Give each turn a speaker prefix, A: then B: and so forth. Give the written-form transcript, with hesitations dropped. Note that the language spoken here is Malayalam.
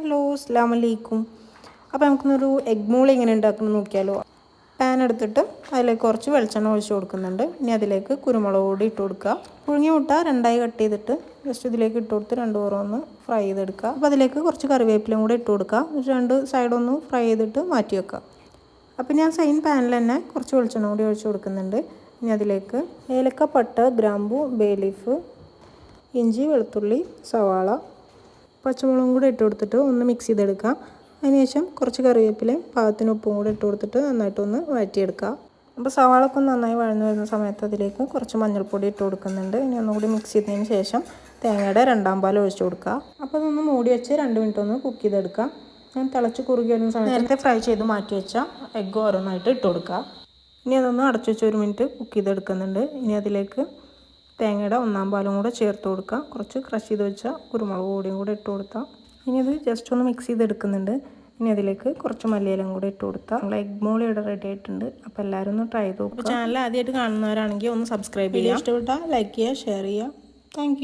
A: ഹലോ അസ്സലാമു അലൈക്കും. അപ്പോൾ നമുക്കൊന്നൊരു എഗ് മോളി എങ്ങനെ ഉണ്ടാക്കുന്നത് നോക്കിയാലോ. പാൻ എടുത്തിട്ട് അതിലേക്ക് കുറച്ച് വെളിച്ചെണ്ണ ഒഴിച്ച് കൊടുക്കുന്നുണ്ട്. ഇനി അതിലേക്ക് കുരുമുളക് പൊടി ഇട്ട് കൊടുക്കുക. പുഴുങ്ങിയ മുട്ട രണ്ടായി കട്ട് ചെയ്തിട്ട് ജസ്റ്റ് ഇതിലേക്ക് ഇട്ട് കൊടുത്ത് രണ്ട് ഒന്ന് ഫ്രൈ ചെയ്തെടുക്കുക. അപ്പോൾ അതിലേക്ക് കുറച്ച് കറിവേപ്പിലയും കൂടെ ഇട്ട് കൊടുക്കുക. രണ്ട് സൈഡൊന്ന് ഫ്രൈ ചെയ്തിട്ട് മാറ്റി വെക്കുക. അപ്പോൾ ഞാൻ സെയിം പാനിൽ തന്നെ കുറച്ച് വെളിച്ചെണ്ണ കൂടി ഒഴിച്ച് കൊടുക്കുന്നുണ്ട്. ഇനി അതിലേക്ക് ഏലക്ക, പട്ട, ഗ്രാമ്പു, ബേ ലീഫ്, ഇഞ്ചി, വെളുത്തുള്ളി, സവാള, പച്ചമുളകും കൂടെ ഇട്ട് കൊടുത്തിട്ട് ഒന്ന് മിക്സ് ചെയ്തെടുക്കുക. അതിനുശേഷം കുറച്ച് കറിവേപ്പിലയും പാകത്തിന് ഉപ്പും കൂടെ ഇട്ട് കൊടുത്തിട്ട് നന്നായിട്ടൊന്ന് വഴറ്റിയെടുക്കുക. അപ്പോൾ സവാളൊക്കെ ഒന്ന് നന്നായി വഴന്നു വരുന്ന സമയത്ത് അതിലേക്ക് കുറച്ച് മഞ്ഞൾപ്പൊടി ഇട്ട് കൊടുക്കുന്നുണ്ട്. ഇനി ഒന്നുകൂടി മിക്സ് ചെയ്തതിന് ശേഷം തേങ്ങയുടെ രണ്ടാം പാൽ ഒഴിച്ച് കൊടുക്കുക. അപ്പോൾ അതൊന്ന് മൂടി വെച്ച് 2 മിനിറ്റ് ഒന്ന് കുക്ക് ചെയ്തെടുക്കുക. ഞാൻ തിളച്ച് കുറുകി വരുന്ന സമയത്ത് നേരത്തെ ഫ്രൈ ചെയ്ത് മാറ്റി വെച്ച എഗ്ഗ് ഓരോന്നായിട്ട് ഇട്ട് കൊടുക്കുക. ഇനി അതൊന്ന് അടച്ചു വെച്ച് 1 മിനിറ്റ് കുക്ക് ചെയ്തെടുക്കുന്നുണ്ട്. ഇനി അതിലേക്ക് തേങ്ങയുടെ ഒന്നാം പാലും കൂടെ ചേർത്ത് കൊടുക്കുക. കുറച്ച് ക്രഷ് ചെയ്ത് വെച്ച കുരുമുളക് പൊടിയും കൂടെ ഇട്ട് കൊടുത്താൽ ഇനി അത് ജസ്റ്റ് ഒന്ന് മിക്സ് ചെയ്തെടുക്കുന്നുണ്ട്. ഇനി അതിലേക്ക് കുറച്ച് മല്ലിയിലയും കൂടെ ഇട്ട് കൊടുത്താൽ നമ്മൾ എഗ് മോളി ഇവിടെ റെഡി ആയിട്ടുണ്ട്. അപ്പോൾ എല്ലാവരും ഒന്ന് ട്രൈ ചെയ്ത് നോക്കുക. ചാനൽ ആദ്യമായിട്ട് കാണുന്നവരാണെങ്കിൽ ഒന്ന് സബ്സ്ക്രൈബ് ചെയ്യുക. ഇഷ്ടപ്പെട്ടാൽ ലൈക്ക് ചെയ്യുക, ഷെയർ ചെയ്യുക. താങ്ക്